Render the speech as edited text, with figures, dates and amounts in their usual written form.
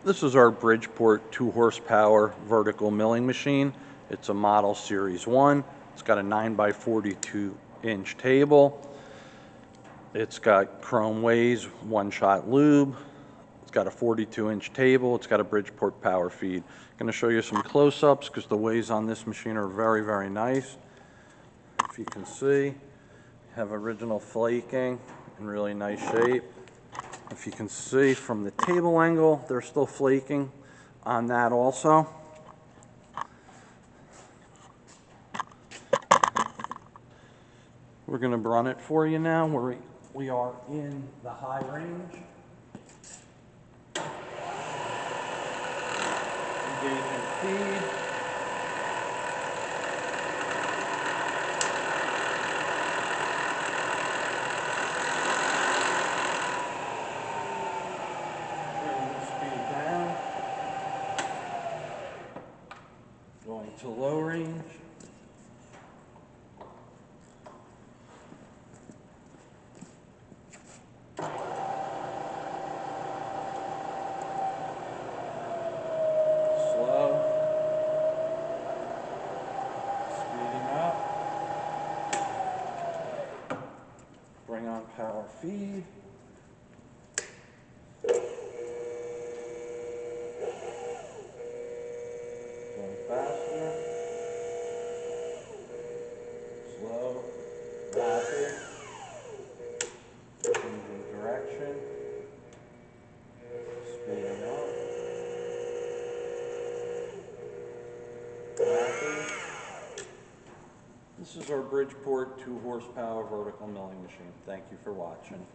This is our Bridgeport 2 horsepower vertical milling machine. It's a model series 1. It's got a 9x42 inch table. It's got chrome ways, one-shot lube. It's got a 42-inch table. It's got a Bridgeport power feed. I'm going to show you some close-ups because the ways on this machine are very, very nice. If you can see, have original flaking in really nice shape. If you can see from the table angle, they're still flaking on that also. We're going to run it for you now. We are in the high range. Engaging feed. Going to low range. Slow. Speeding up. Bring on power feed. Going faster. Slow. Rapid. Changing direction. Speeding up. Rapid. This is our Bridgeport 2 horsepower vertical milling machine. Thank you for watching.